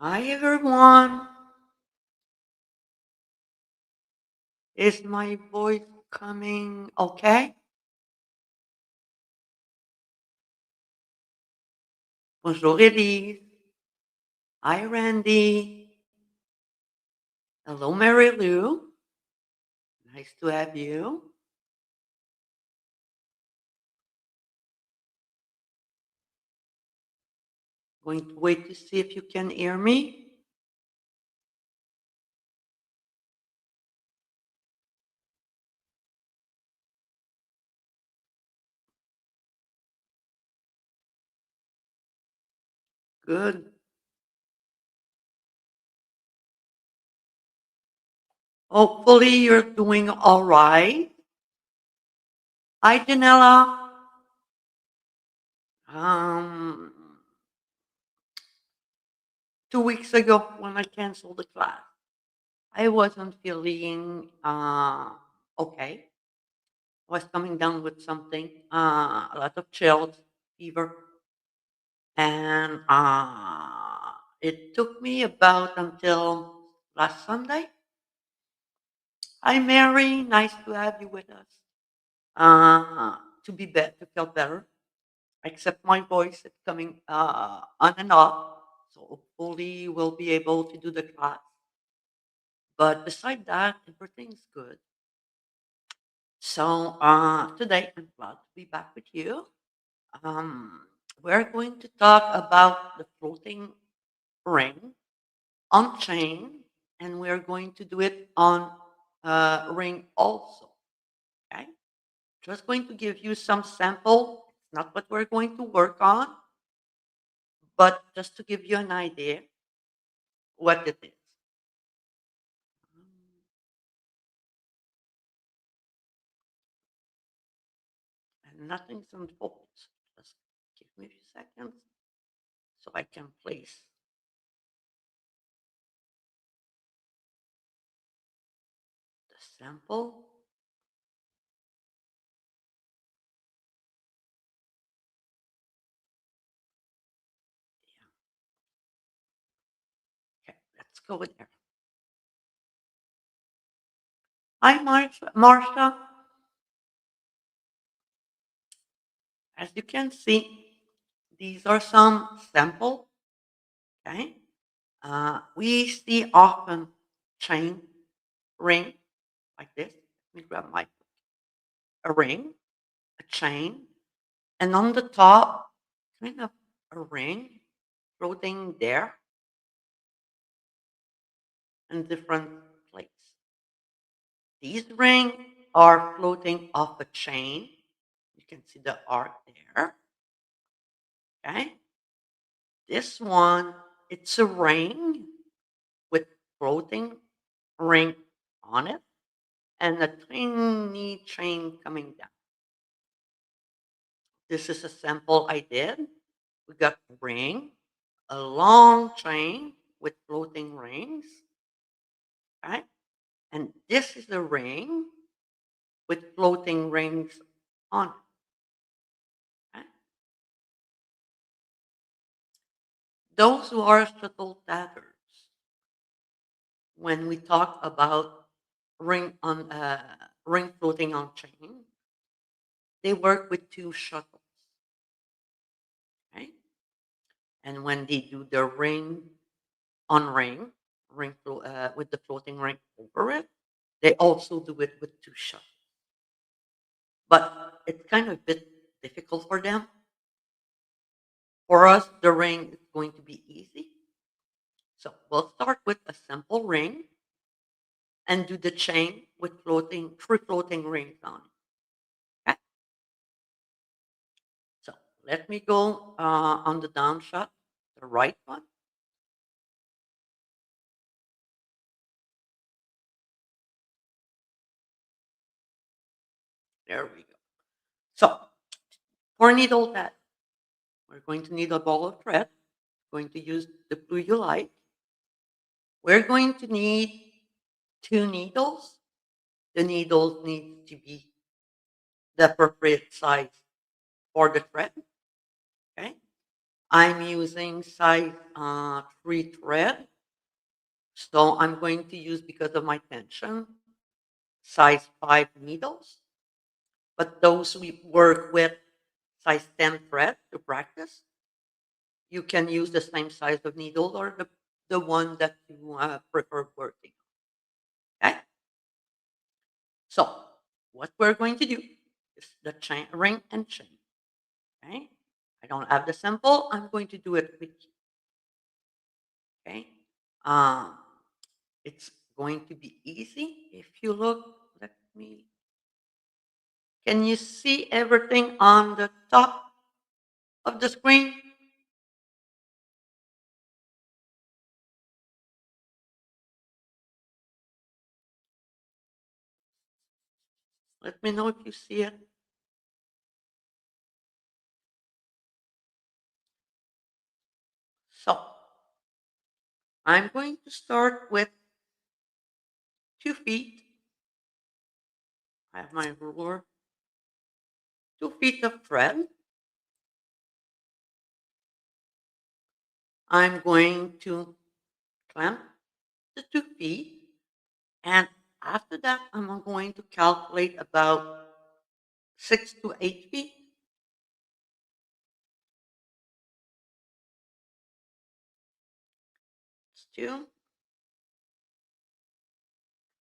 Hi everyone. Is my voice coming okay? Bonjour Elise. Hi Randy. Hello Mary Lou. Nice to have you. Going to wait to see if you can hear me. Good. Hopefully you're doing all right. Hi Janella. Um 2 weeks ago when I canceled the class, I wasn't feeling okay. Was coming down with something, a lot of chills, fever, and it took me about until last Sunday. Hi, Mary. Nice to have you with us. To be better, to feel better. Except my voice is coming on and off, so hopefully we'll be able to do the class. But beside that, everything's good. So today I'm glad to be back with you. Um, we're going to talk about the floating ring on chain, and we're going to do it on ring also. Okay, just going to give you some sample. It's not what we're going to work on, but just to give you an idea what it is. And nothing's on focus. Just give me a few seconds so I can place the sample. Okay, let's go with there. Hi, Marsha. As you can see, these are some sample. Okay, we see often chain ring like this. Let me grab my a ring, a chain, and on the top, kind of a ring floating there in different places. These rings are floating off a chain. You can see the arc there. Okay, this one, it's a ring with floating ring on it and a tiny chain coming down. This is a sample I did. We got a ring, a long chain with floating rings, right? And this is a ring with floating rings on it. Right? Those who are shuttle tatters, when we talk about ring floating on chain, they work with two shuttles, right? And when they do the ring on ring, with the floating ring over it, they also do it with two shuttles. But it's kind of a bit difficult for them. For us, the ring is going to be easy. So we'll start with a simple ring and do the chain with three floating rings on it. Okay? So let me go on the down shot, the right one. There we go. So for needle that, we're going to need a ball of thread. Going to use the blue you like. We're going to need two needles. The needles need to be the appropriate size for the thread. Okay. I'm using size 3 thread. So I'm going to use, because of my tension, size 5 needles. But those we work with size 10 thread to practice, you can use the same size of needle or the one that you prefer working. Okay. So what we're going to do is the chain, ring and chain. Okay. I don't have the sample. I'm going to do it with you. Okay. Um, it's going to be easy if you look. Let me. Can you see everything on the top of the screen? Let me know if you see it. So I'm going to start with 2 feet. I have my ruler. 2 feet of thread. I'm going to clamp the 2 feet, and after that, I'm going to calculate about 6 to 8 feet. It's 2,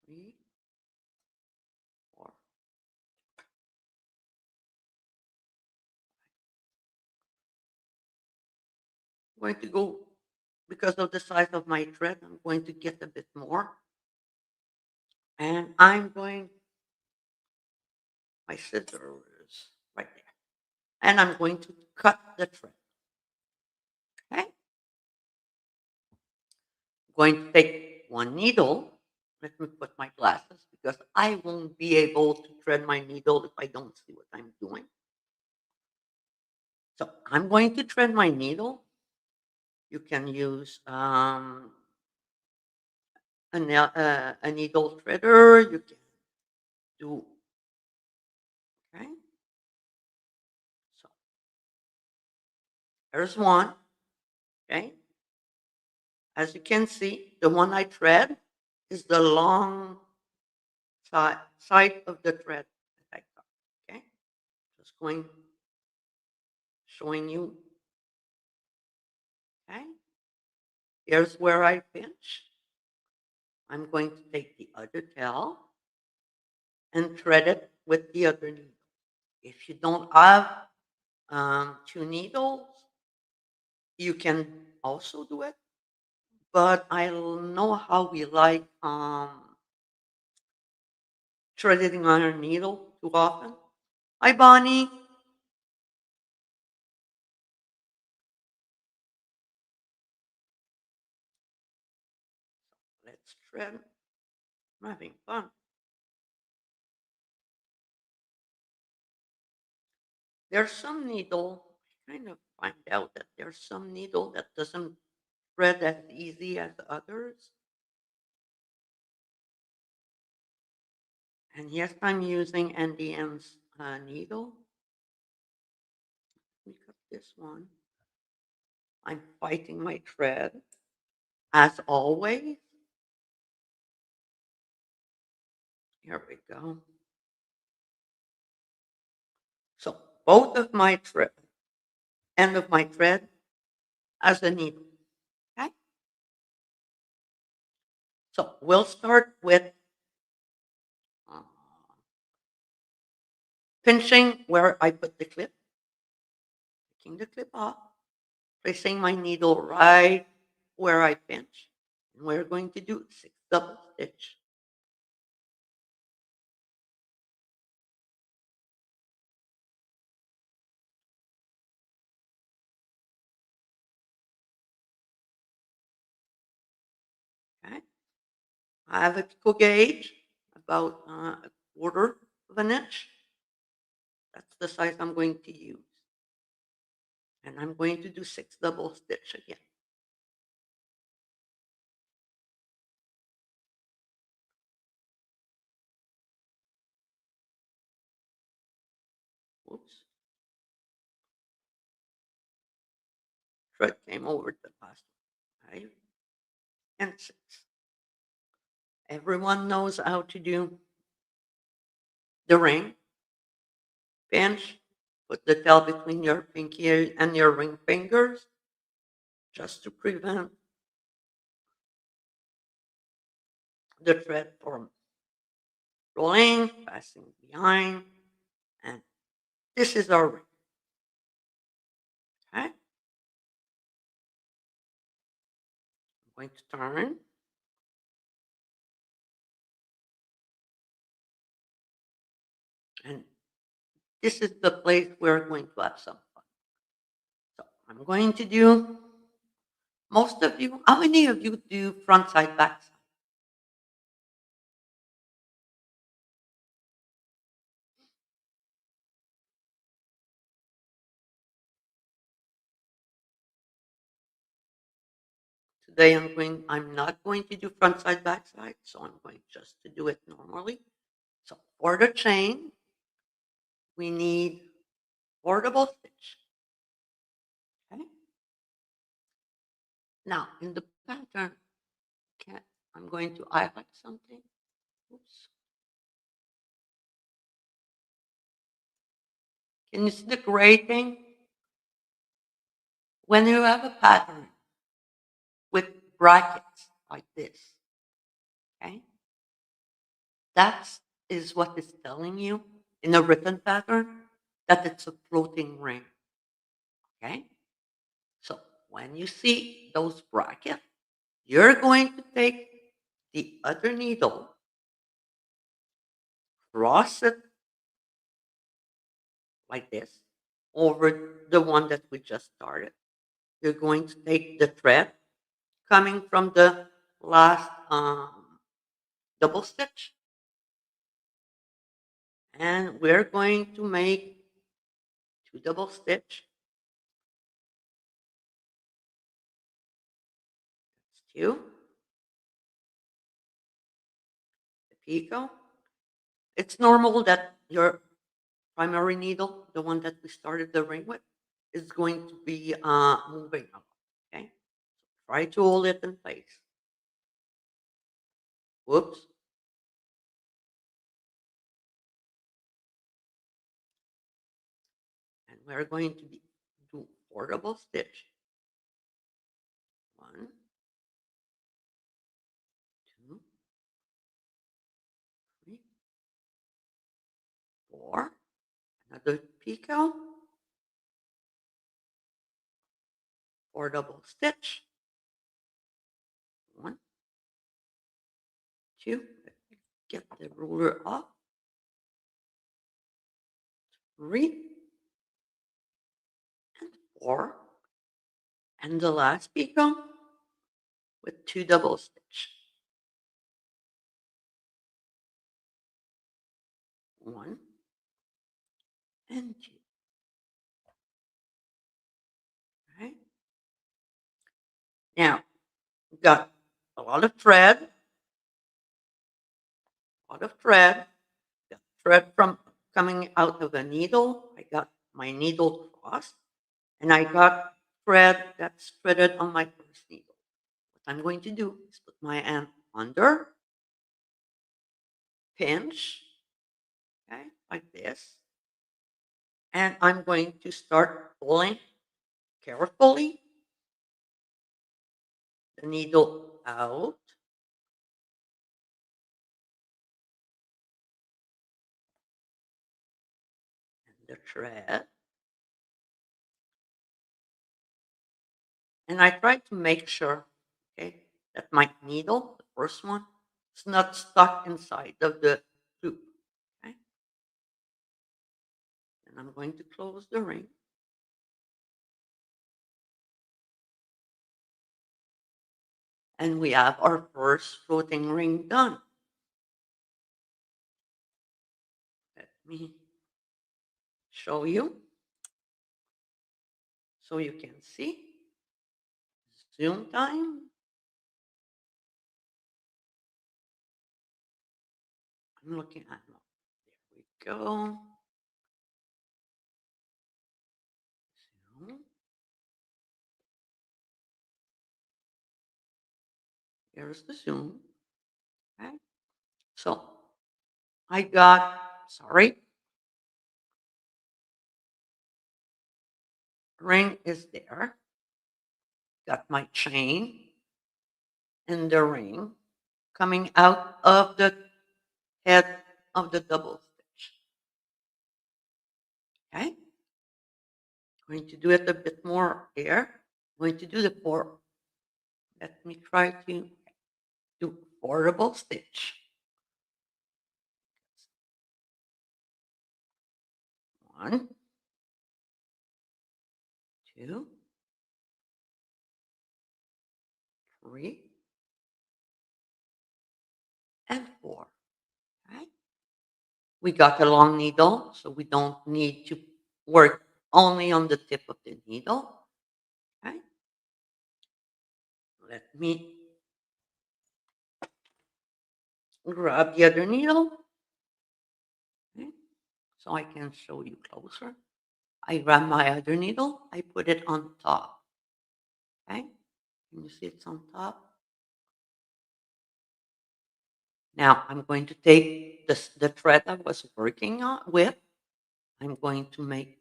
3, 4. I'm going to go, because of the size of my thread, I'm going to get a bit more. And I'm going, my scissors right there. And I'm going to cut the thread. Okay? I'm going to take one needle. Let me put my glasses because I won't be able to thread my needle if I don't see what I'm doing. So I'm going to thread my needle. You can use a needle threader. You can do, okay? So there's one, okay? As you can see, the one I thread is the long side of the thread that I cut, okay? Just going, showing you, okay? Here's where I pinch. I'm going to take the other tail and thread it with the other needle. If you don't have 2 needles, you can also do it, but I know how we like threading on our needle too often. Hi, Bonnie. Let's thread. I'm having fun. There's some needle, I kind of find out that there's some needle that doesn't thread as easy as others. And yes, I'm using NDM's needle. Let me cut this one. I'm fighting my thread, as always. Here we go. So both of my thread, end of my thread, as a needle. Okay. So we'll start with uh, pinching where I put the clip, taking the clip off, placing my needle right where I pinch. And we're going to do 6 double stitch. Okay. I have a pico gauge, about a quarter of an inch. That's the size I'm going to use. And I'm going to do 6 double stitch again. Oops. thread came over the last one, 5 and 6. Everyone knows how to do the ring. Pinch, put the tail between your pinky and your ring fingers just to prevent the thread from rolling, passing behind, and this is our ring. Okay? I'm going to turn. And this is the place we're going to have some fun. So I'm going to do, most of you, how many of you do front side, back side? Today I'm not going to do front side, back side, so I'm going just to do it normally. So for the chain, we need 4 double stitch. Okay. Now in the pattern, okay, I'm going to highlight something. Oops. Can you see the gray thing? When you have a pattern with brackets like this, okay, that is what it's telling you in a written pattern that it's a floating ring. Okay, so when you see those brackets, you're going to take the other needle, cross it like this over the one that we just started. You're going to take the thread coming from the last double stitch, and we're going to make 2 double stitch. That's 2. The picot. It's normal that your primary needle, the one that we started the ring with, is going to be moving up. Okay, try to hold it in place. Whoops. And we're going to do 4 double stitch. 1, 2, 3, 4. Another picot. 4 double stitch. 1, 2. Get the ruler up. 3 and 4. And the last picot with 2 double stitch. 1 and 2. Okay. Now, we've got a lot of thread. Got thread from coming out of a needle. I got my needle crossed, and I got thread that's threaded on my first needle. What I'm going to do is put my hand under, pinch, okay, like this, and I'm going to start pulling carefully the needle out. And the thread. And I try to make sure, okay, that my needle, the first one, is not stuck inside of the loop. Okay. And I'm going to close the ring. And we have our first floating ring done. Let me show you so you can see. Zoom time. I'm looking at, there we go. Zoom. Here's the zoom. Okay. So I got, sorry, ring is there. Got my chain and the ring coming out of the head of the double stitch. Okay. Going to do it a bit more here. Going to do the four. Let me try to do 4 double stitch. 1, 2, 3, and 4. Okay. We got a long needle, so we don't need to work only on the tip of the needle. Okay. Let me grab the other needle. Okay. So I can show you closer. I grab my other needle, I put it on top. Okay. Can you see it's on top? Now I'm going to take the thread I was working on with. I'm going to make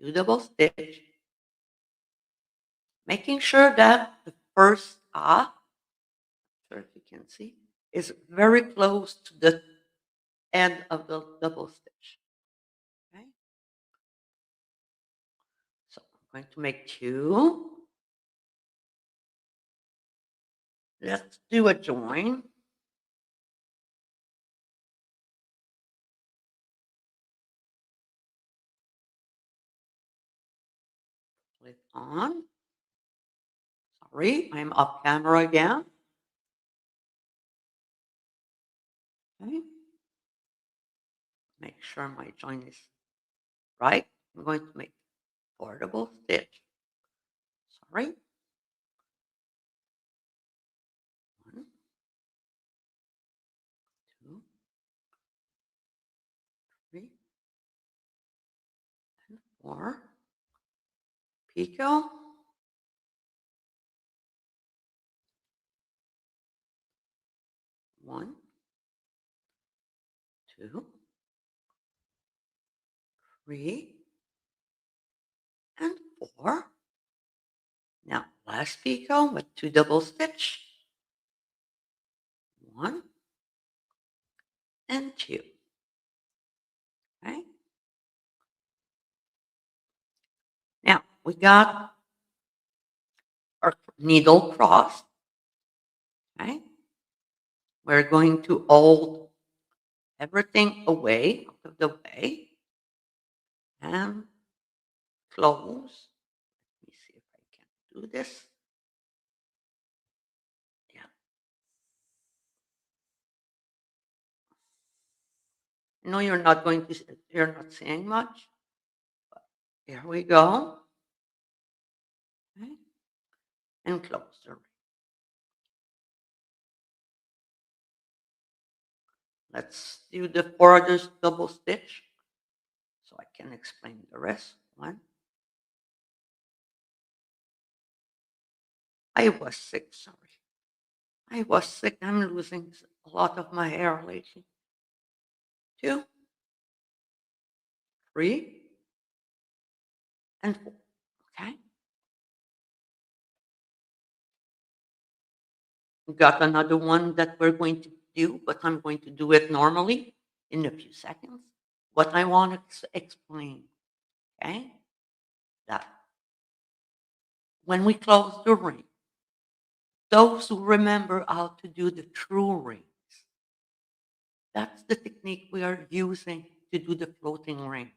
2 double stitch, making sure that the first sure if you can see, is very close to the end of the double stitch. Okay. So I'm going to make 2. Let's do a join. Click on. Sorry, I'm off camera again. Okay. Make sure my join is right. I'm going to make 4 double stitch. Sorry. 1, 2, 3, and 4. Picot. 1, 2, 3, and 4. Now last picot with 2 double stitch. 1 and 2. Okay. Now we got our needle crossed. Okay. We're going to hold everything away, out of the way, and close. Let me see if I can do this. Yeah. I know you're not going to, you're not seeing much. But here we go. Okay. And close the ring. Let's do the 4 others double stitch so I can explain the rest. 1. I was sick, sorry. I was sick. I'm losing a lot of my hair lately. 2, 3, and 4. Okay. We got another one that we're going to do, but I'm going to do it normally in a few seconds. What I want to explain, okay, that when we close the ring, those who remember how to do the true rings, that's the technique we are using to do the floating rings.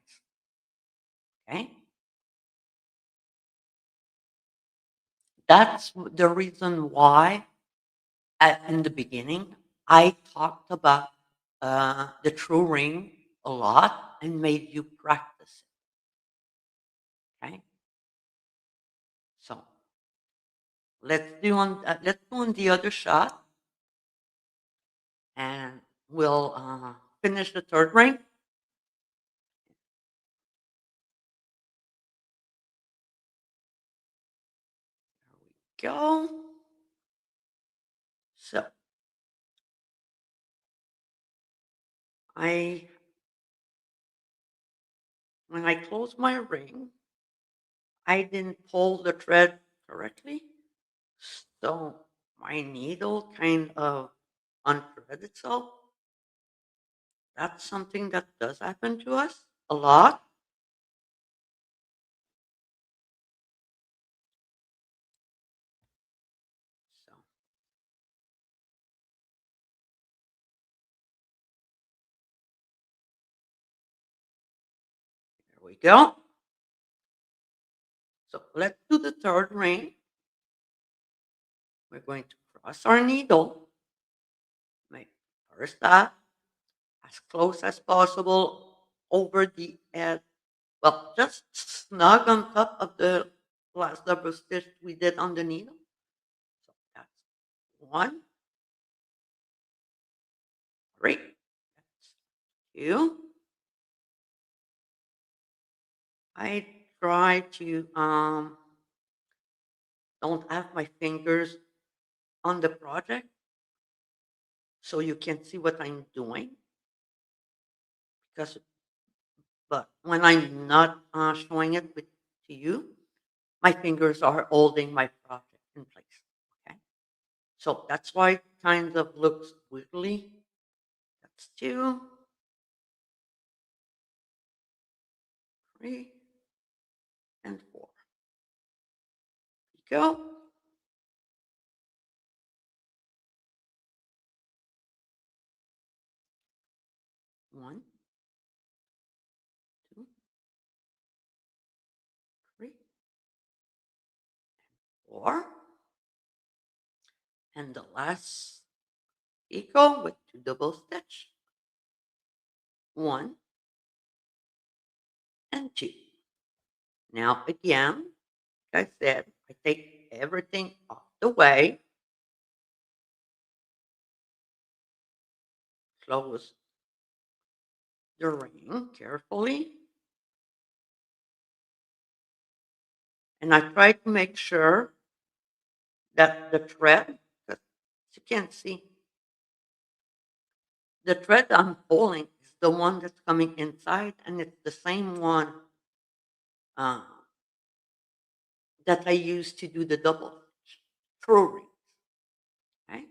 Okay? That's the reason why in the beginning I talked about the true ring a lot and made you practice it. Okay? So let's do on the other shot, and we'll finish the third ring. There we go. So I when I close my ring, I didn't pull the thread correctly, so my needle kind of unthread itself. That's something that does happen to us a lot. So there we go. So let's do the third ring. We're going to cross our needle, make first that as close as possible over the edge. Well, just snug on top of the last double stitch we did on the needle. So that's one, three, that's two. I try to don't have my fingers on the project so you can see what I'm doing because but when I'm not showing it to you, my fingers are holding my project in place. Okay, so that's why it kind of looks wiggly. That's two, three, and four. Here we go. One, two, three, four, and the last echo with two double stitch. One and two. Now again, like I said, I take everything off the way, close the ring carefully, and I try to make sure that the thread, because you can't see, the thread I'm pulling is the one that's coming inside, and it's the same one uh, that I use to do the double stitch through rings. Okay,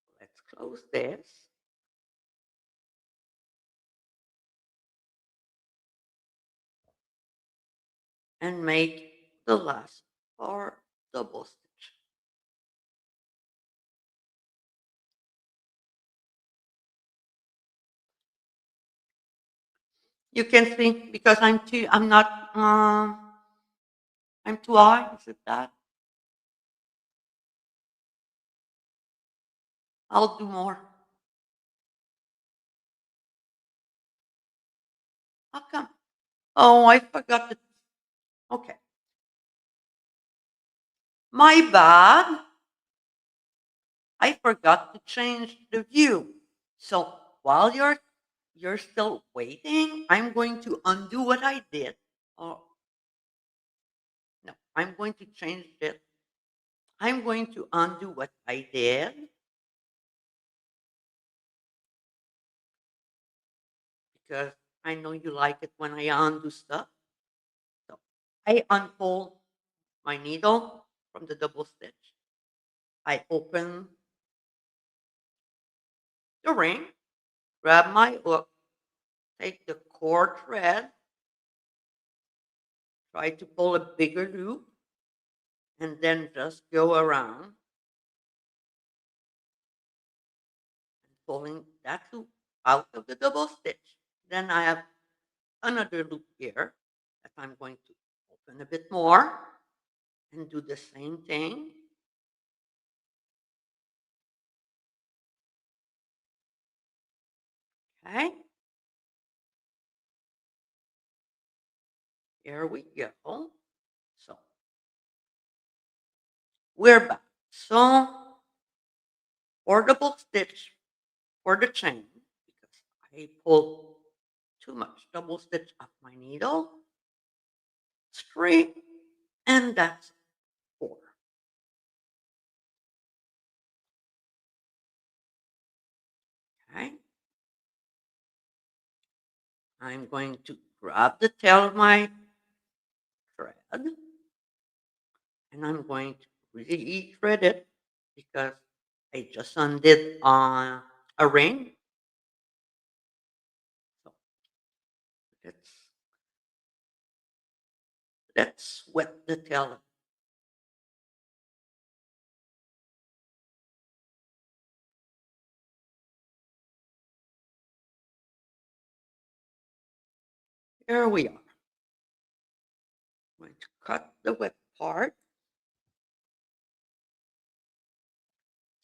so let's close this. And make the last part double stitch. You can see because I'm not, I'm too high. Is it that? I'll do more. How come? Oh, I forgot to. Okay. My bad. I forgot to change the view. So while you're still waiting, I'm going to undo what I did. Oh, no, I'm going to change it. I'm going to undo what I did because I know you like it when I undo stuff. So I unfold my needle from the double stitch. I open the ring, grab my hook, take the core thread, try to pull a bigger loop, and then just go around and pulling that loop out of the double stitch. Then I have another loop here that I'm going to open a bit more and do the same thing. Okay, here we go. So we're back. So for double stitch for the chain, because I pulled too much double stitch off my needle, it's 3, and that's 4. I'm going to grab the tail of my thread and I'm going to really thread it because I just undid a ring. So let's let's wet the tail. Here we are. I'm going to cut the wet part.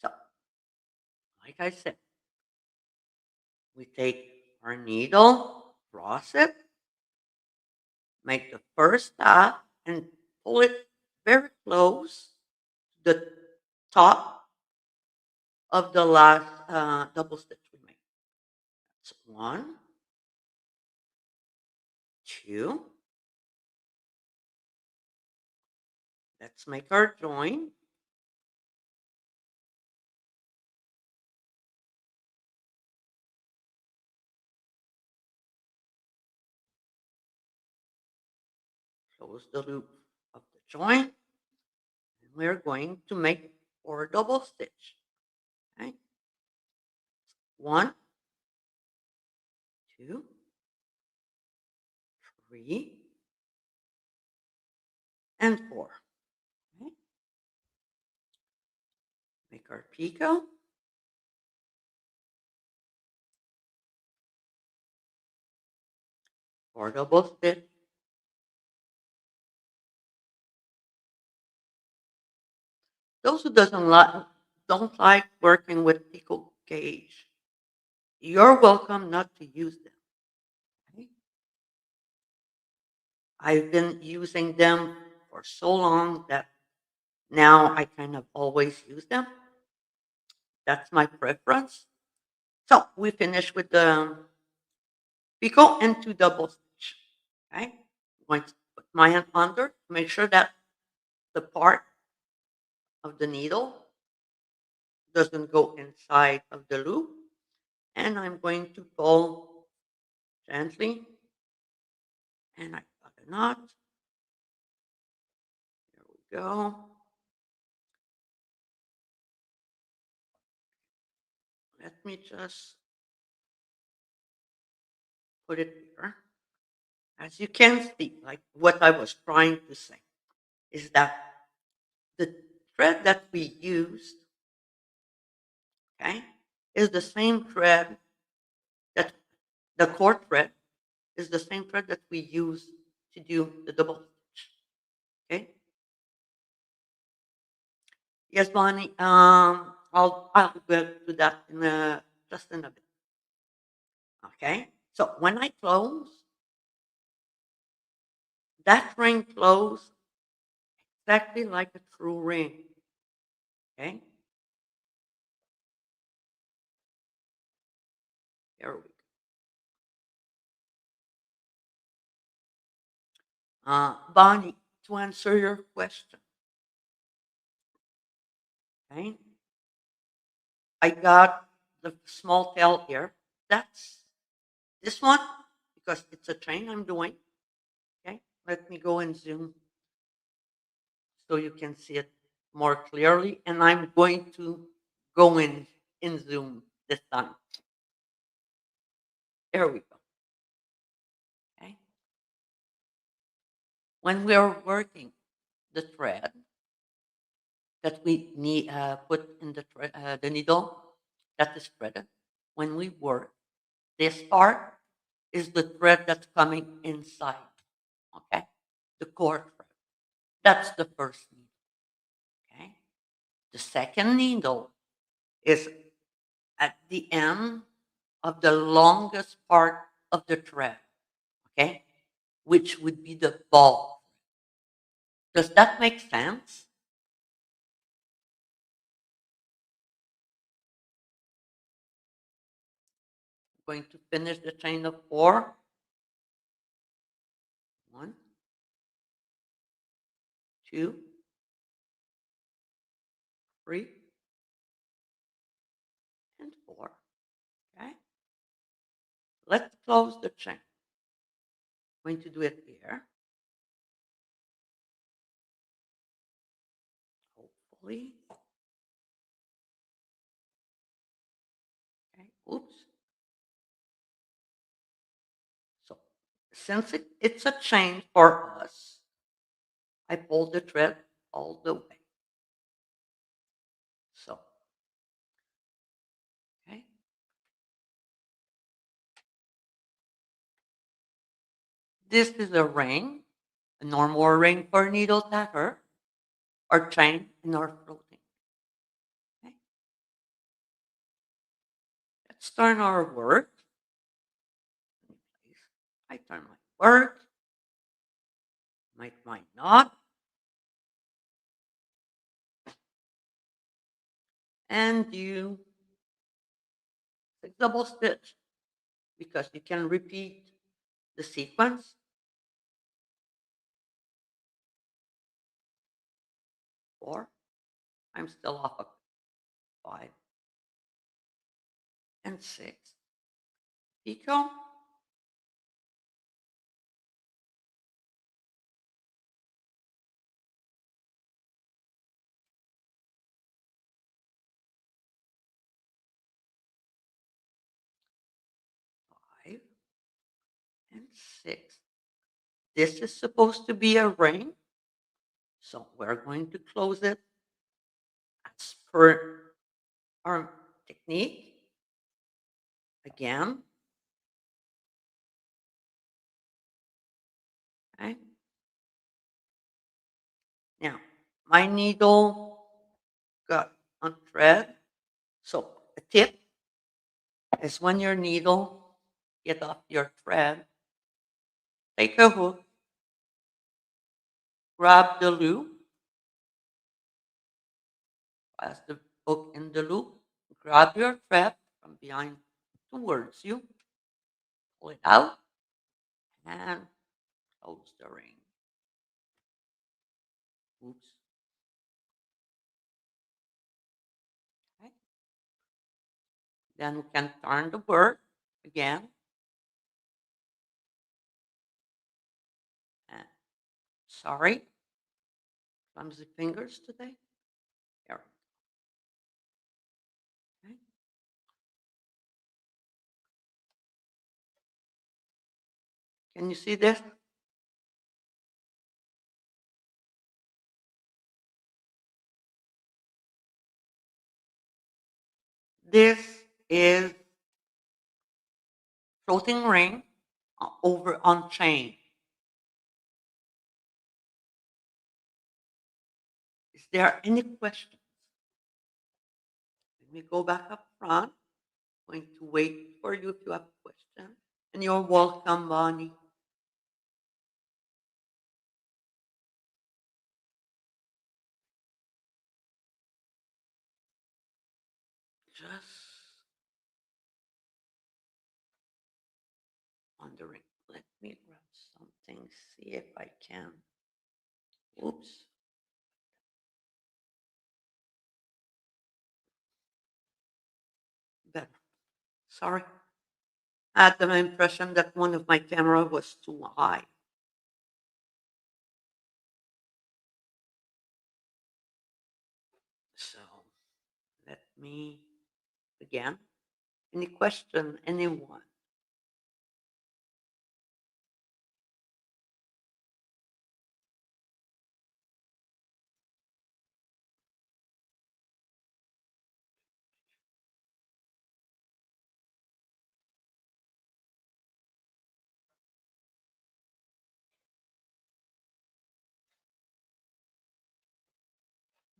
So, like I said, we take our needle, cross it, make the first stop, and pull it very close to the top of the last double stitch we made. That's one, two. Let's make our join. Close the loop of the join. And we're going to make 4 double stitch. Okay? One, two, three, and four. Okay? Make our picot. 4 double stitch. Those who don't like working with picot gauge, you're welcome not to use them. Okay? I've been using them for so long that now I kind of always use them. That's my preference. So we finish with the picot and 2 double stitch. Okay, I'm going to put my hand under to make sure that the part of the needle doesn't go inside of the loop. And I'm going to pull gently. And I got a knot. There we go. Let me just put it here. As you can see, like what I was trying to say is that the thread that we used, okay, is the same thread that the cord thread is the same thread that we use to do the double stitch. Okay. Yes, Bonnie. I'll get to that in just in a bit. Okay. So when I close, that ring closes exactly like a true ring. Okay. There we go. Bonnie, to answer your question, okay, I got the small tail here. That's this one because it's a chain I'm doing. Okay, let me go and zoom so you can see it more clearly. And I'm going to go in zoom this time. There we go. Okay. When we are working the thread that we need put in the needle that is threaded, when we work, this part is the thread that's coming inside. Okay, the core thread. That's the first needle. Okay, the second needle is at the end of the longest part of the thread. Okay, which would be the ball. Does that make sense? I'm going to finish the chain of 4. 1, 2, 3, and 4. Okay, let's close the chain. going to do it here. Hopefully. Okay. Oops. So since it's a chain for us, I pull the thread all the way. So, okay. This is a ring, a normal ring for needle tacker, or chain and or floating. Okay. Let's turn our work. I turn my work. Might not. And you double stitch because you can repeat the sequence. Four. I'm still off of 5 and 6. Picot. 5 and 6. This is supposed to be a ring, so we're going to close it as per our technique. Again, okay. Now, my needle got on thread, so a tip is when your needle get off your thread, take a hook, grab the loop, pass the hook in the loop, grab your thread from behind towards you, pull it out, and close the ring. Oops. Okay. Then we can turn the work again. And sorry, clumsy fingers today. There. Okay. Can you see this? This is floating ring over on chain. Is there any questions? Let me go back up front. I'm going to wait for you if you have a question. And you're welcome, Bonnie. Just wondering. Let me grab something, see if I can. Oops. Better. Sorry. I had the impression that one of my camera was too high. So let me again. Any question, anyone?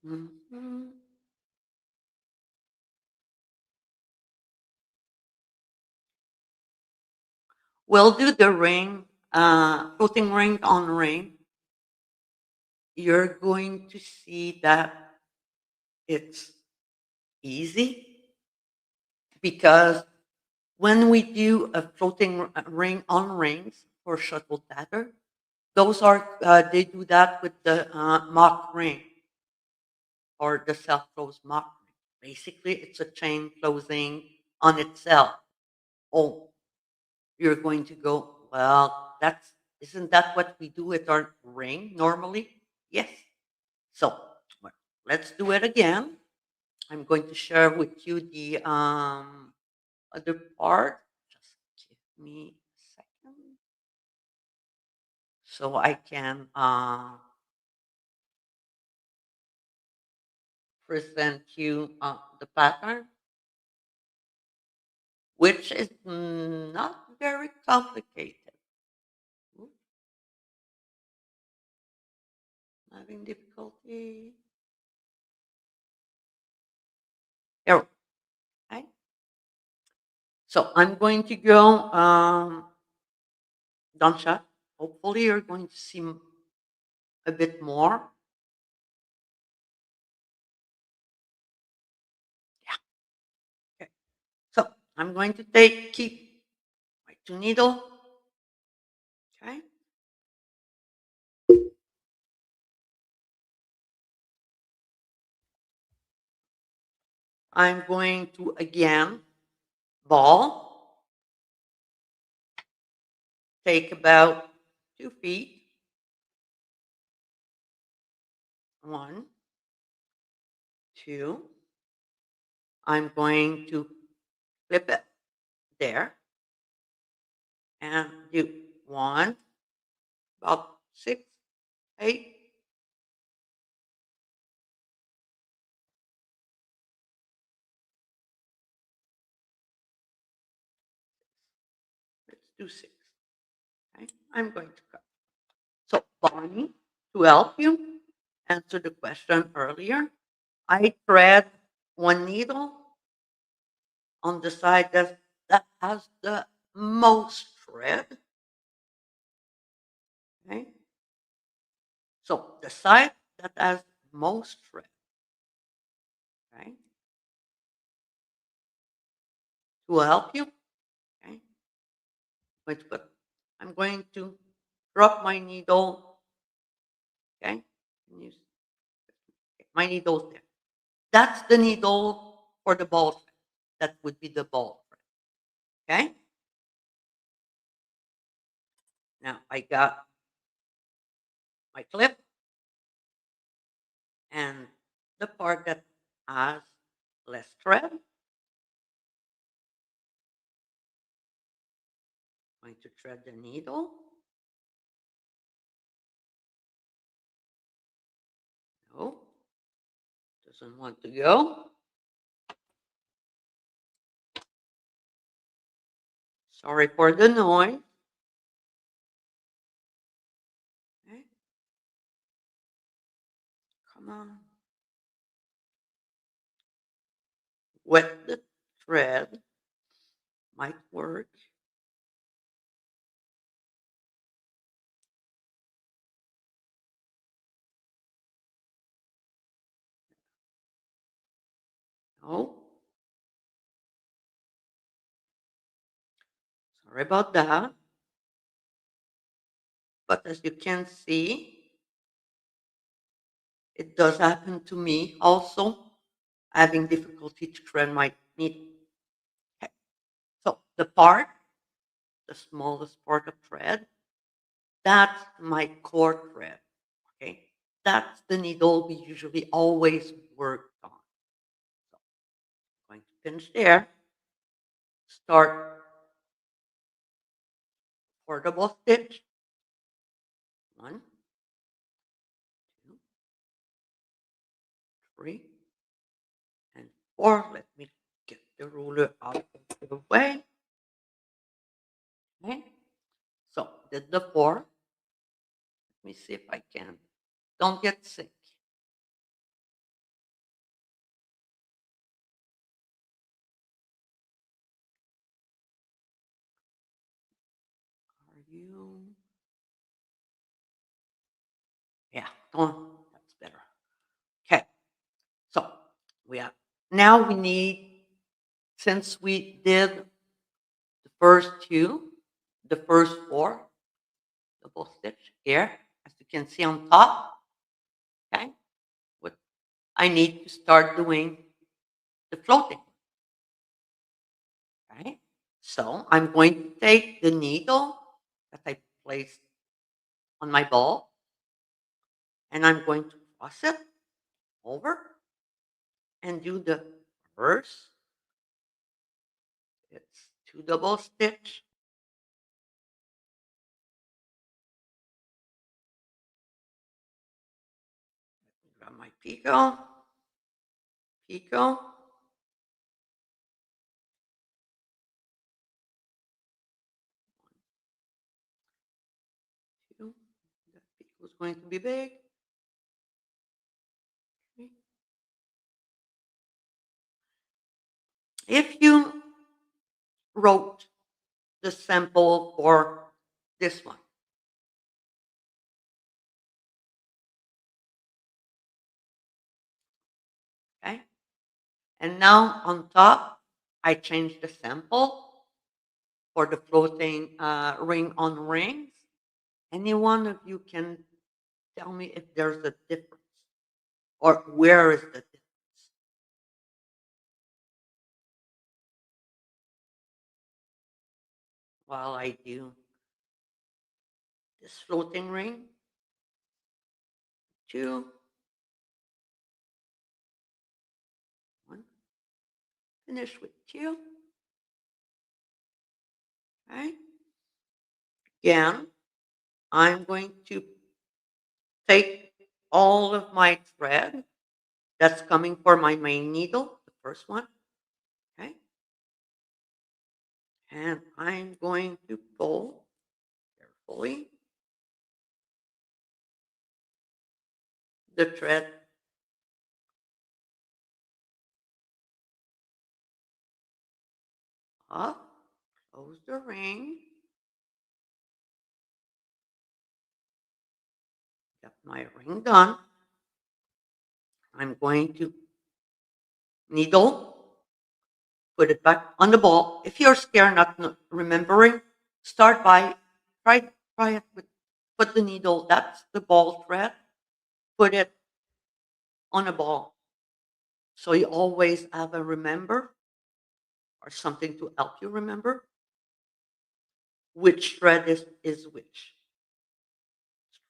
Mhm. We'll do the ring, floating ring on ring. You're going to see that it's easy because when we do a floating ring on rings for shuttle tatter, those are they do that with the mock ring or the self-close mock ring. Basically, it's a chain closing on itself. Oh, you're going to go, well, that's Isn't that what we do with our ring normally? Yes. So well, let's do it again. I'm going to share with you the other part. Just give me a second so I can present you the pattern, which is not very complicated. Oops, having difficulty. There. Okay. So I'm going to go down shot. Hopefully, you're going to see a bit more. Yeah. Okay. So I'm going to keep my two needle. Okay. I'm going to again ball, take about 2 feet. One, two. I'm going to flip it there and do one, about 6, 8. Let's do 6. Okay. I'm going to cut. So, Bonnie, to help you answer the question earlier, I thread one needle on the side that has the most thread. Okay. So the side that has most thread. Okay. To help you. Okay. I'm going to drop my needle. Okay. My needle's there. That's the needle for the ball thread. That would be the ball thread. Okay. Now I got my clip and the part that has less thread. I'm going to thread the needle. No, doesn't want to go. Sorry for the noise. Okay. Come on. Wet the thread. Might work. No. Sorry about that. But as you can see, it does happen to me also, having difficulty to thread my needle. Okay. So the smallest part of thread, that's my core thread. Okay. That's the needle we usually always work on. So I'm going to finish there. Start portable stitch. 1, 2, 3, and 4. Let me get the ruler out of the way. Okay. So did the 4. Let me see if I can. Don't get sick. Are you? Yeah, don't. That's better. Okay. So we have now we need, since we did the first 2, the first 4 double stitch here, as you can see on top. Okay. What I need to start doing the floating. Okay. So I'm going to take the needle that I placed on my ball, and I'm going to cross it over and do the reverse. It's 2 double stitch, grab my picot, picot, 2. That picot is going to be big. 3. If you wrote the sample for this one, okay, and now on top, I changed the sample for the floating ring on rings. Any one of you can tell me if there's a difference or where is the difference? While I do this floating ring, 2, 1, finish with 2, okay? Again, I'm going to take all of my thread that's coming for my main needle, the first one, okay? And I'm going to pull carefully the thread up, close the ring, get my ring done. I'm going to needle, put it back on the ball. If you're scared not remembering, start by try it with put the needle. That's the ball thread. Put it on a ball, so you always have a remember or something to help you remember which thread is which.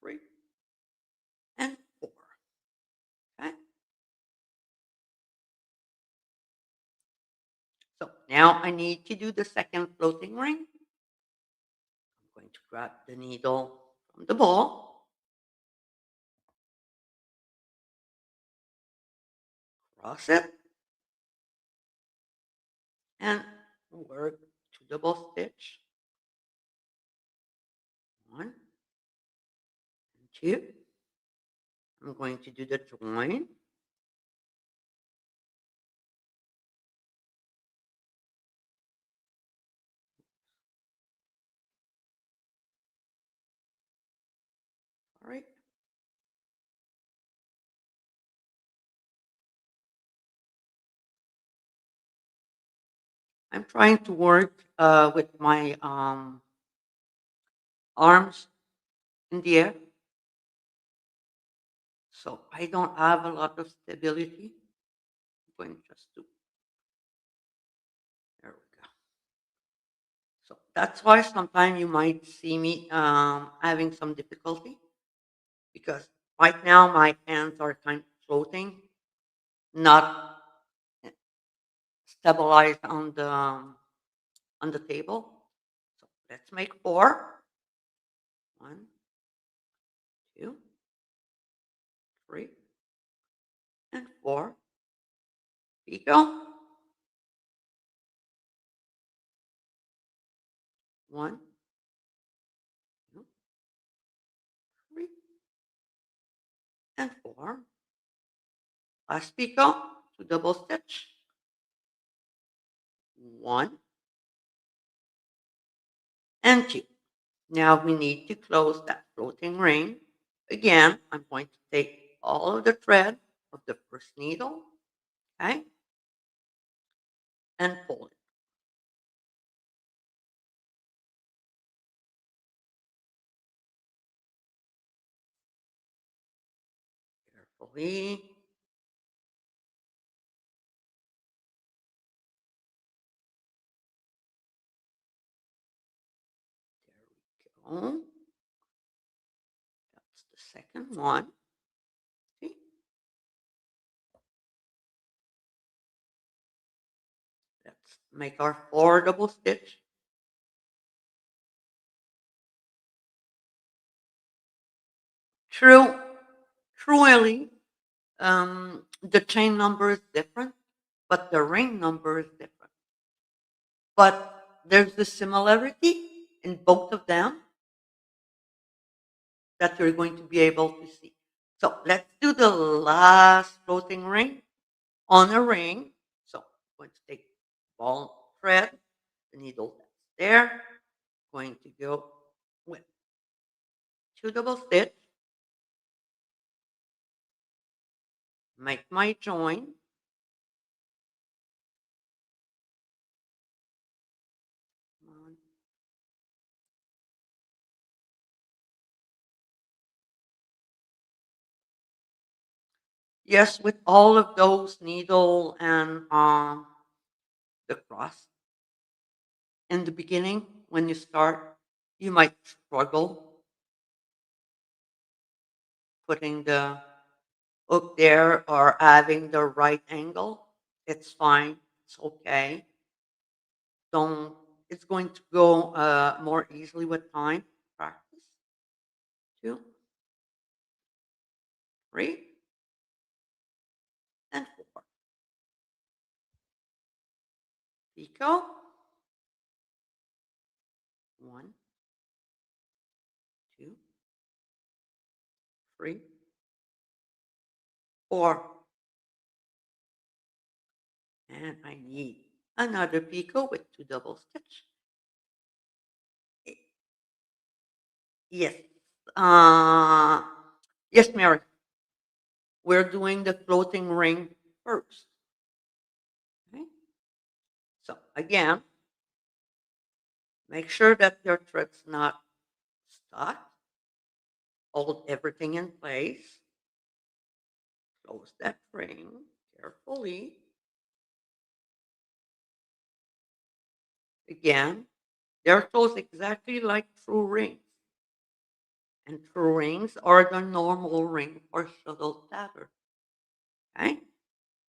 3 and 4. Okay. So now I need to do the second floating ring. I'm going to grab the needle from the ball, cross it, and work 2 double stitch. 1 and 2. I'm going to do the join. All right. I'm trying to work with my arms in the air, so I don't have a lot of stability. I'm going just to, there we go. So that's why sometimes you might see me having some difficulty because right now my hands are kind of floating, not stabilized on the table. So let's make 4. 1, 2, 3, and 4. Picot. 1, 2, 3, and 4. Last picot to double stitch. 1 and 2. Now we need to close that floating ring. Again, I'm going to take all of the thread of the first needle, okay, and pull it. Carefully. There we go. second one. See? Let's make our 4 double stitch. True, truly, the chain number is different, but the ring number is different. But there's the similarity in both of them that you're going to be able to see. So let's do the last floating ring on a ring. So I'm going to take ball thread, the needle that's there, going to go with 2 double stitch, make my join. Yes, with all of those needle and the cross in the beginning, when you start, you might struggle putting the hook there or having the right angle. It's fine. It's okay. Don't. It's going to go more easily with time. Practice. 2, 3, and 4. Picot. 1, 2, 3, 4. And I need another picot with 2 double stitch. Yes. Uh, yes, Mary. We're doing the floating ring first. Okay. So again, make sure that your thread's not stuck. Hold everything in place. Close that ring carefully. Again, they're closed exactly like true rings. And true rings are the normal ring for shuttle tatter. Okay?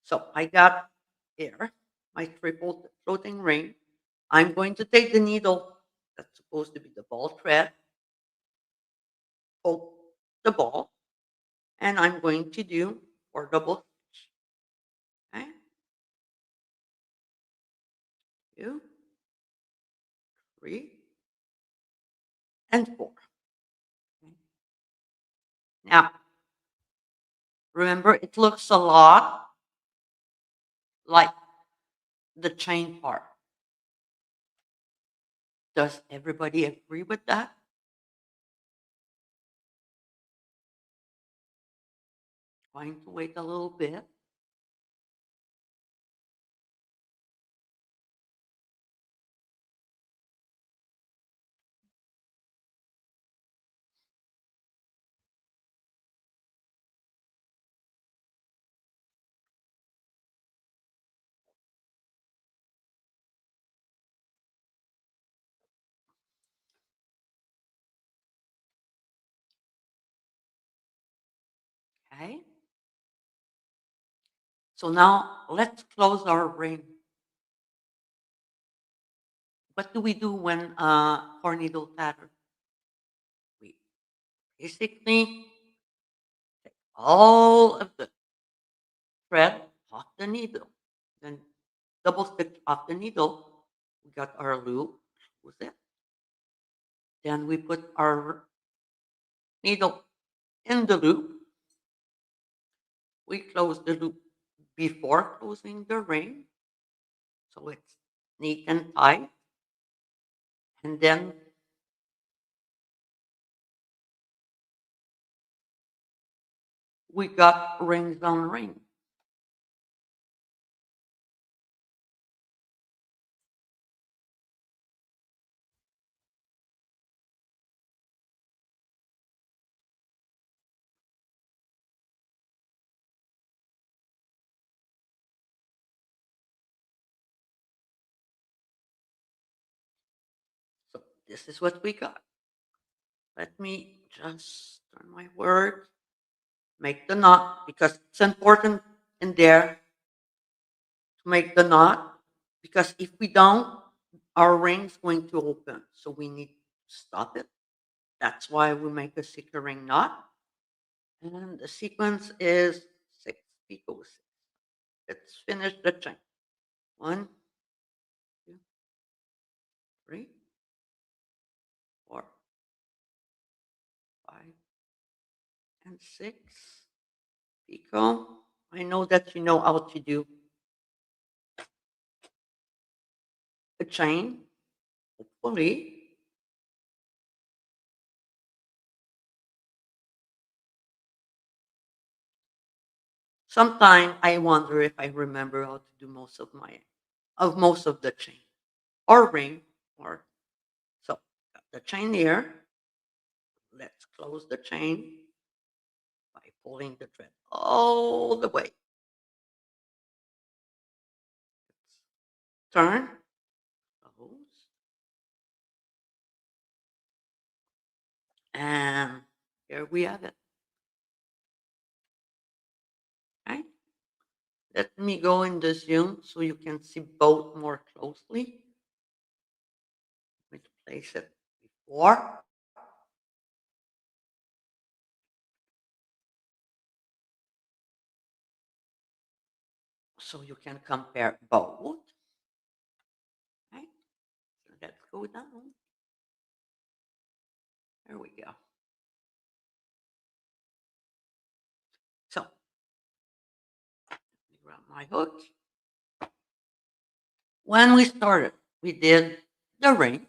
So I got here my triple floating ring. I'm going to take the needle that's supposed to be the ball thread, hold the ball, and I'm going to do 4 double stitch. Okay? 2, 3, and 4. Okay? Now, remember, it looks a lot like the chain part. Does everybody agree with that? Going to wait a little bit. Okay? So now let's close our ring. What do we do when for needle tatter? We basically take all of the thread off the needle, then double stitch off the needle. We got our loop. Close it. Then we put our needle in the loop. We close the loop before closing the ring, so it's neat and tight. And then we got rings on rings. So this is what we got. Let me just turn my word, make the knot because it's important in there to make the knot because if we don't, our ring's going to open. So we need to stop it. That's why we make a secret ring knot. And the sequence is 6 picos. Let's finish the chain. 1, 2, 3, 4, 5, and 6 pico. I know that you know how to do a chain, hopefully. Sometimes I wonder if I remember how to do most of the chain or ring or so. Got the chain here. Let's close the chain by pulling the thread all the way. Turn, close, and here we have it. Okay. Let me go in the zoom so you can see both more closely. Let me place it before. So you can compare both. Okay. So let's go down. There we go. So let me grab my hook. When we started, we did the ring,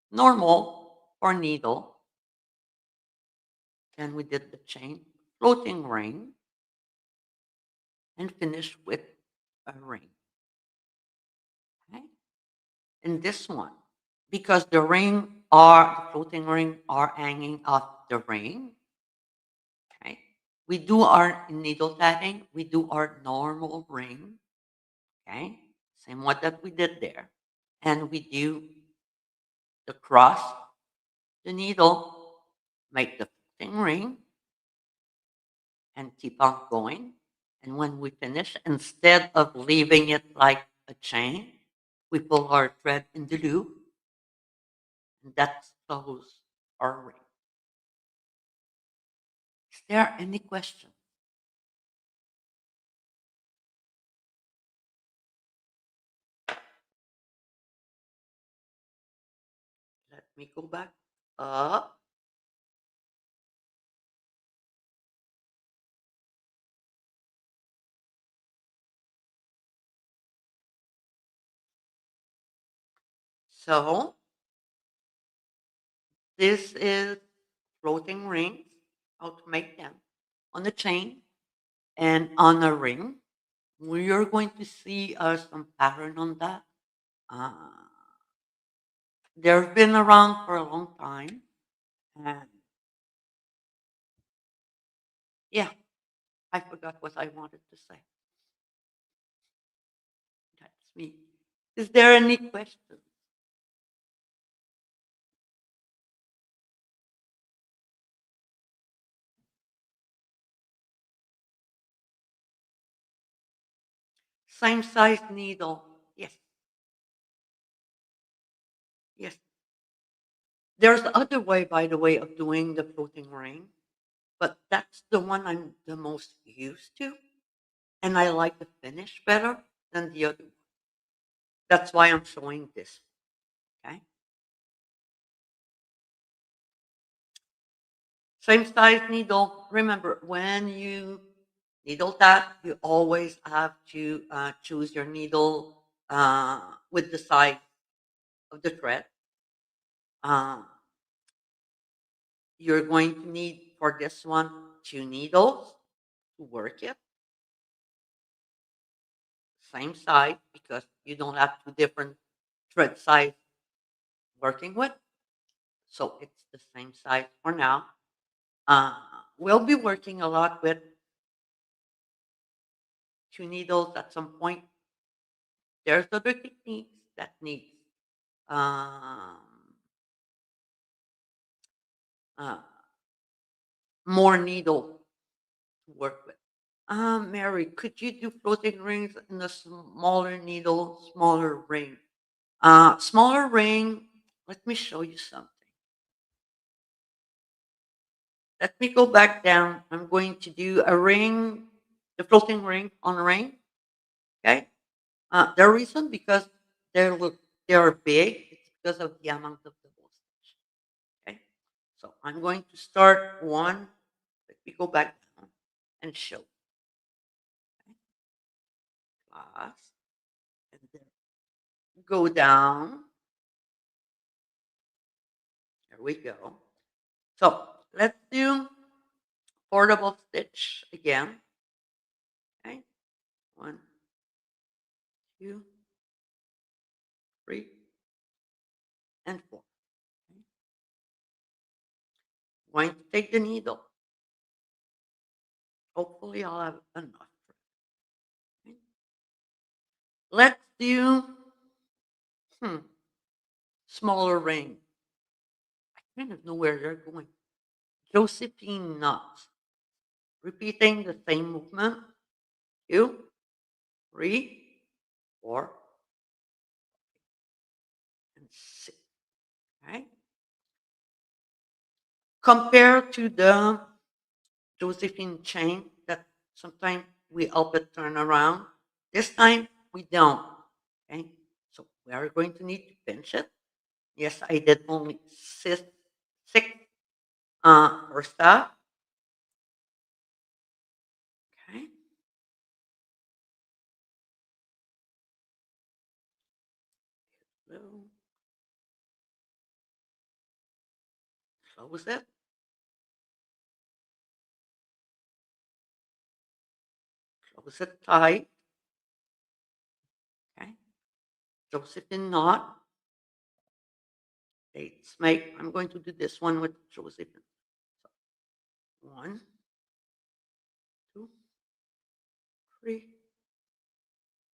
normal or needle. Then we did the chain, floating ring, and finished with a ring. Okay. And this one, because the floating ring are hanging off the ring. Okay. We do our needle tatting, we do our normal ring. Okay. Same what that we did there. And we do the cross, the needle, make the floating ring, and keep on going. And when we finish, instead of leaving it like a chain, we pull our thread in the loop, and that closes our ring. Is there any question? Let me go back up. So this is floating rings, how to make them on a chain and on a ring. We are going to see some pattern on that. Uh, they've been around for a long time. And yeah, I forgot what I wanted to say. That's me. Is there any question? Same size needle. Yes, yes. There's the other way, by the way, of doing the floating ring, but that's the one I'm the most used to, and I like the finish better than the other one. That's why I'm showing this. Okay. Same size needle. Remember, when you needle that, you always have to choose your needle with the side of the thread. Uh, you're going to need for this one 2 needles to work it. Same size because you don't have 2 different thread size working with. So it's the same size for now. Uh, we'll be working a lot with 2 needles at some point. There's other techniques that need um, more needle to work with. Mary, could you do floating rings in a smaller needle, smaller ring? Smaller ring. Let me show you something. Let me go back down. I'm going to do a ring, the floating ring on a ring. Okay. The reason because they're look they're big. It's because of the amount of the voltage. Okay. So I'm going to start one. Let me go back down and show. Okay. Class. And then go down. There we go. So let's do portable stitch again. Okay. One, two, three, and four. Okay. Going to take the needle. Hopefully I'll have enough. Okay. Let's do hmm, smaller ring. I kind of know where they're going. Josephine knots. Repeating the same movement. Two, three, four, and six. Okay. Compared to the Josephine chain that sometimes we help it turn around. This time we don't. Okay. So we are going to need to pinch it. Yes, I did only six per staff. Okay. So close it. Close it tight. Okay. Josephine knot. Let's make, I'm going to do this one with Josephine. So one, two, three,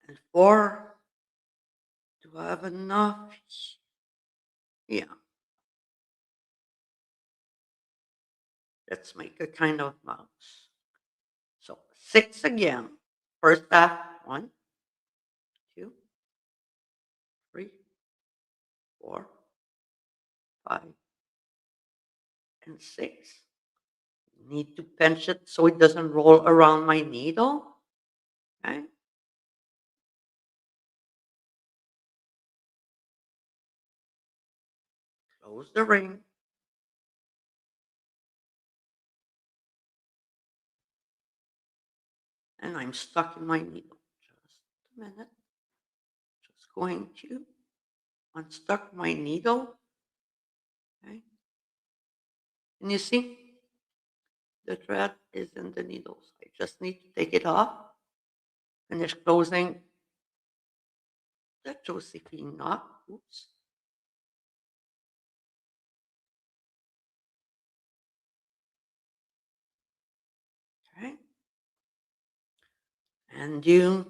and four. Do I have enough? Yeah. Let's make a kind of mouse. So six again. First half, one, two, three, four, five, and six. Need to pinch it so it doesn't roll around my needle. Okay. Close the ring. And I'm stuck in my needle. Just a minute. Just going to unstuck my needle. Okay. And you see, the thread is in the needles. I just need to take it off. Finish closing the Josephine knot. Oops. Okay. And do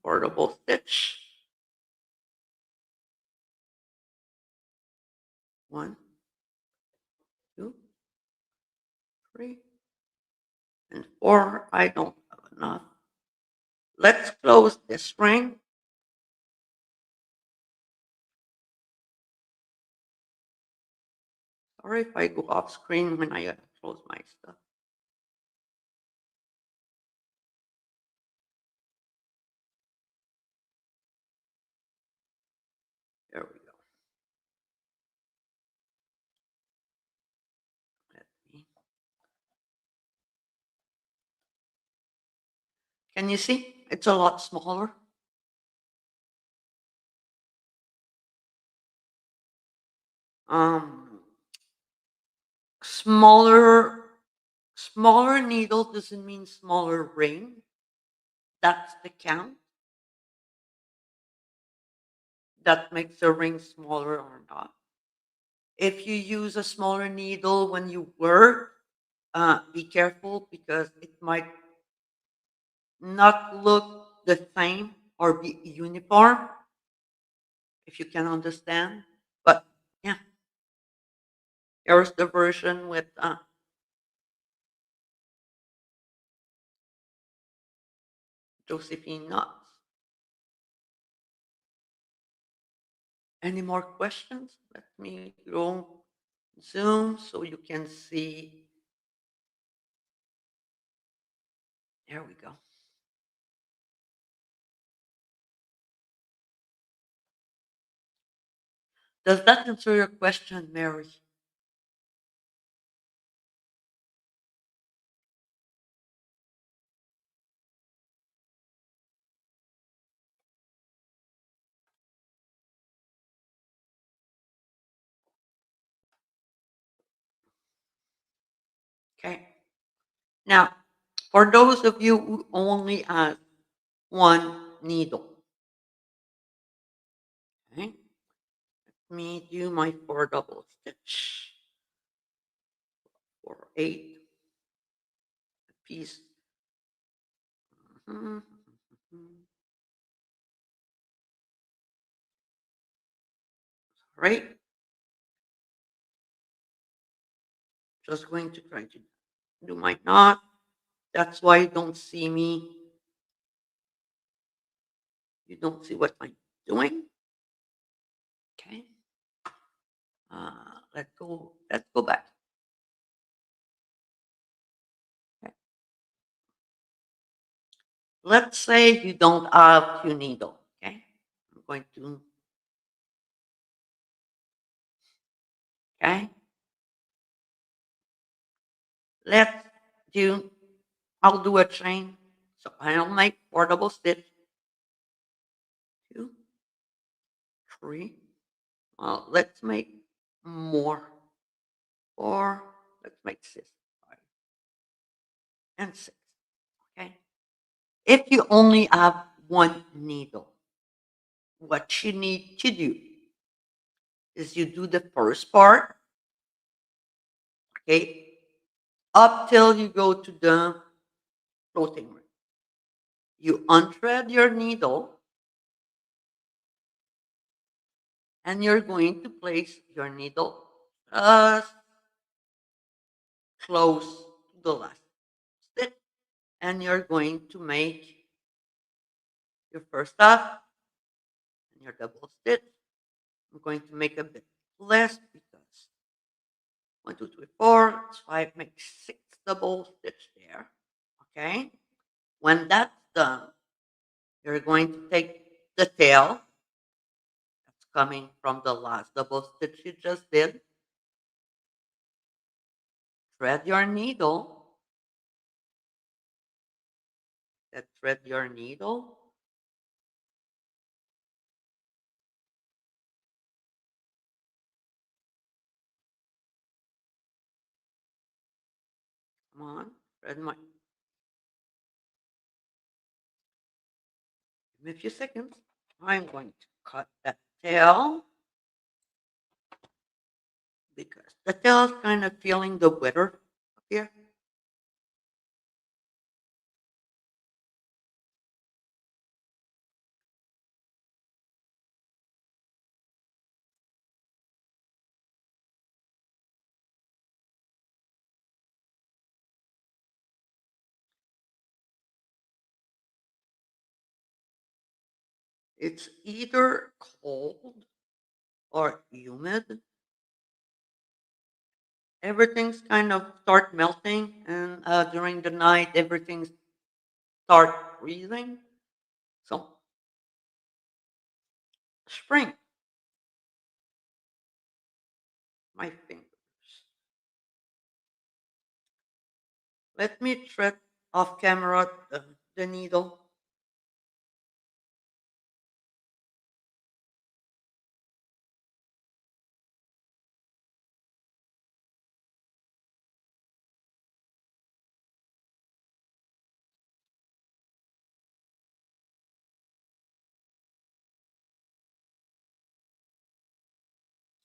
portable stitch. One, two, three, and four. I don't have enough. Let's close this ring. Sorry if I go off screen when I close my stuff. There we go. Let me. Can you see? It's a lot smaller. Um, smaller, smaller needle doesn't mean smaller ring. That's the count. That makes the ring smaller or not. If you use a smaller needle when you work, be careful because it might not look the same or be uniform, if you can understand. But yeah, Here's the version with Josephine nuts. Any more questions? Let me go zoom so you can see. There we go. Does that answer your question, Mary? Okay. Now, for those of you who only have one needle, okay, let me do my 4 double stitch for 8 piece. Mhm. Right? Just going to try to do my knot. That's why you don't see me. You don't see what I'm doing. Okay. Let's go. Let's go back. Okay. Let's say you don't have two needle. Okay. I'm going to. Okay. Let's do. I'll do a chain. So I'll make 4 double stitch. 2, 3. Well, let's make more. 4. Let's make 6. 5 and 6. Okay. If you only have one needle, what you need to do is you do the first part, okay, up till you go to the floating ring. You unthread your needle and you're going to place your needle just close to the last stitch and you're going to make your first half and your double stitch. I'm going to make a bit less because 1, 2, 3, 4, 5, make 6 double stitch there. Okay. When that's done, you're going to take the tail that's coming from the last double stitch you just did, thread your needle, thread your needle, come on, thread my, give me a few seconds. I'm going to cut that tail because the tail is kind of feeling the weather up here. It's either cold or humid. Everything's kind of start melting, and during the night, everything start freezing. So spring, my fingers. Let me thread off camera the needle.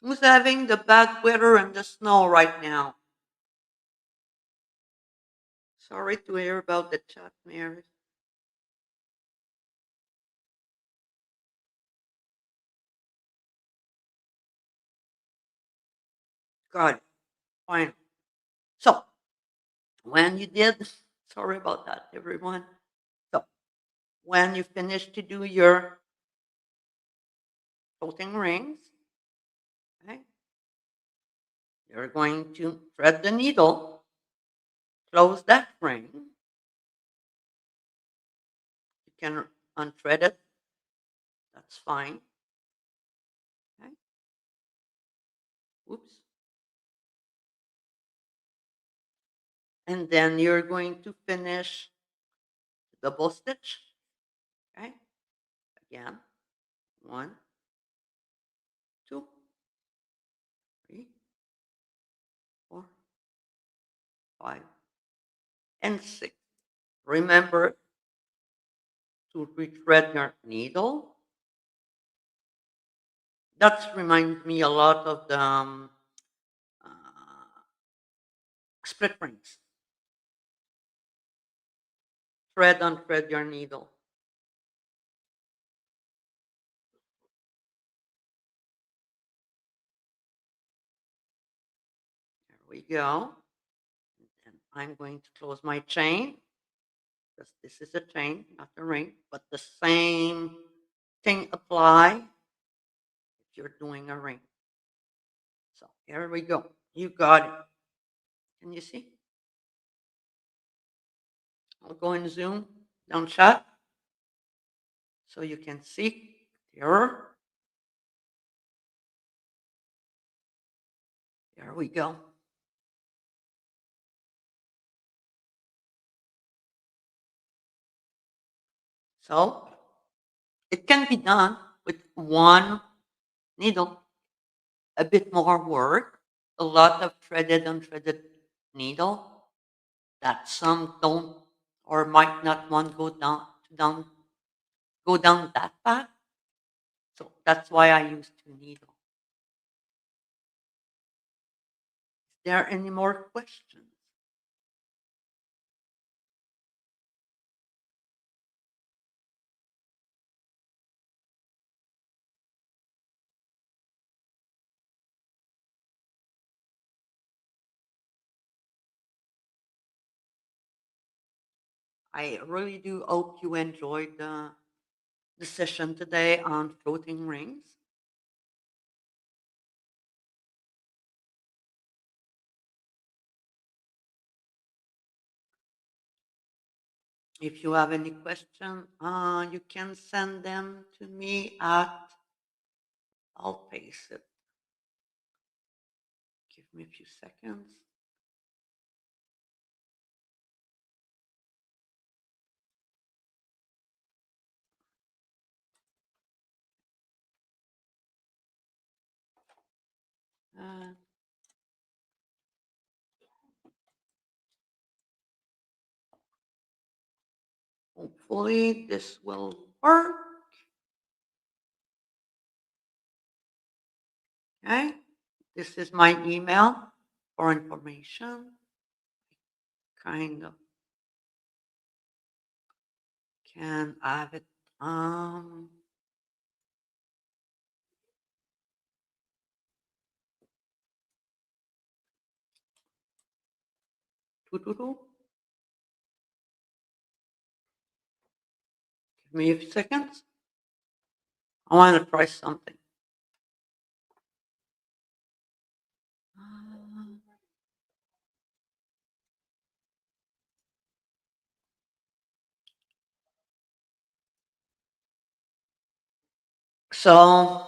Who's having the bad weather and the snow right now? Sorry to hear about the chat, Mary. God. fine. So when you did, sorry about that, everyone. So when you finish to do your floating rings, okay, you're going to thread the needle, close that ring. You can unthread it. That's fine. Okay. Oops. And then you're going to finish double stitch. Okay. Again. 1, 2, 3, 4, 5, and 6. Remember to rethread your needle. That reminds me a lot of the uh, split rings. Thread unthread your needle. There we go. And I'm going to close my chain because this is a chain, not a ring, but the same thing apply if you're doing a ring. So here we go. You got it. Can you see? I'll go and zoom down shot so you can see clearer. There we go. So it can be done with one needle, a bit more work, a lot of threaded, unthreaded needle that some don't or might not want to go down that path. So that's why I use two needles. Is there any more questions? I really do hope you enjoyed the session today on floating rings. If you have any question, you can send them to me at, I'll paste it. Give me a few seconds. Uh, Hopefully this will work. Okay, this is my email for information. Kind of can have it. Doo-doo-doo. Give me a few seconds. I want to try something. Uh, So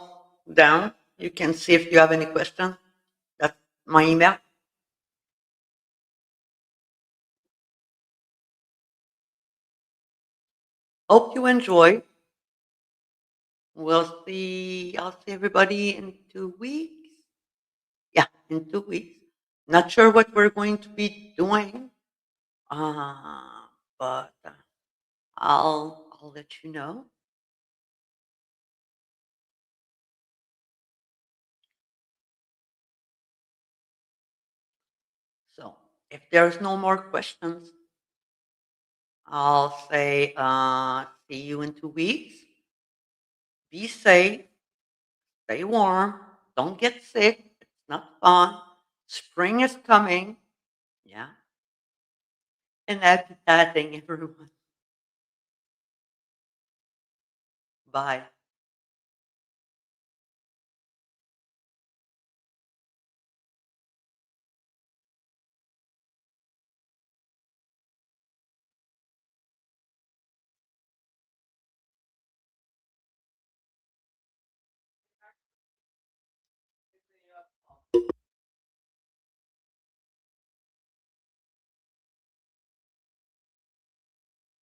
down, you can see if you have any question. That's my email. Hope you enjoy. I'll see everybody in 2 weeks. Yeah, in 2 weeks. Not sure what we're going to be doing, uh, but I'll let you know. So if there's no more questions, I'll say see you in 2 weeks. Be safe, stay warm, don't get sick. It's not fun. Spring is coming. Yeah. And happy tatting, everyone. Bye.